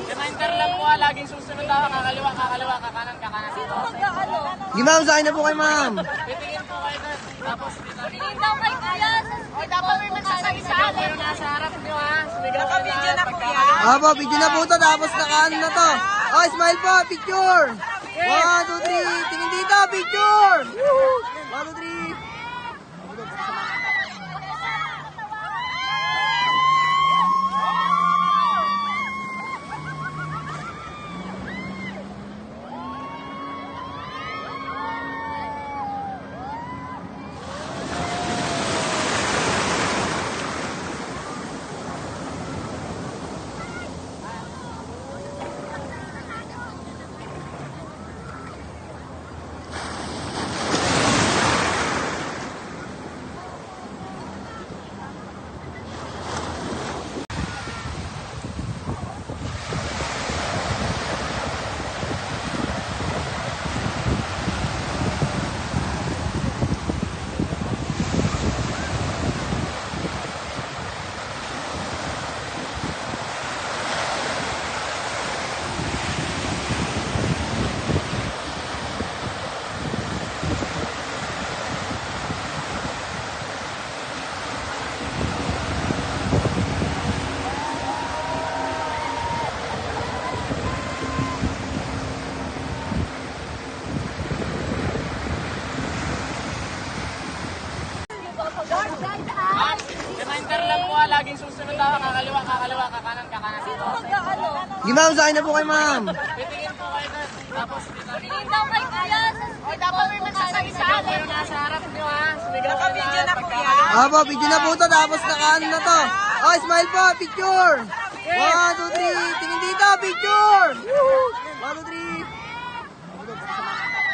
Reminder lang po laging susunod ako, kakaliwa, kakanan. Sino mag-ano? Di ma'am, sa akin na po kayo ma'am. Titingin po kayo doon, tapos Tingin daw kay Kuya. o dapat may magsasalita kayo nasa harap niyo ha. Naka-video na po yan. Opo, video na po to, tapos nakaano na to. Oh, smile po, picture. 1, 2, 3, tingin dito, picture. 1, 2, 3. Reminder lang po laging susunod ako, kakaliwa, kakanan. Sino mag-ano? Di ma'am, sa akin na po kayo ma'am. Titingin po kayo doon, tapos Tingin daw kay Kuya. o dapat may magsasalita kayo nasa harap niyo ha. Naka-video na po yan. Opo, video na po to, tapos nakaano na to. Oh, smile po, picture. 1, 2, 3, tingin dito, picture. 1, 2, 3.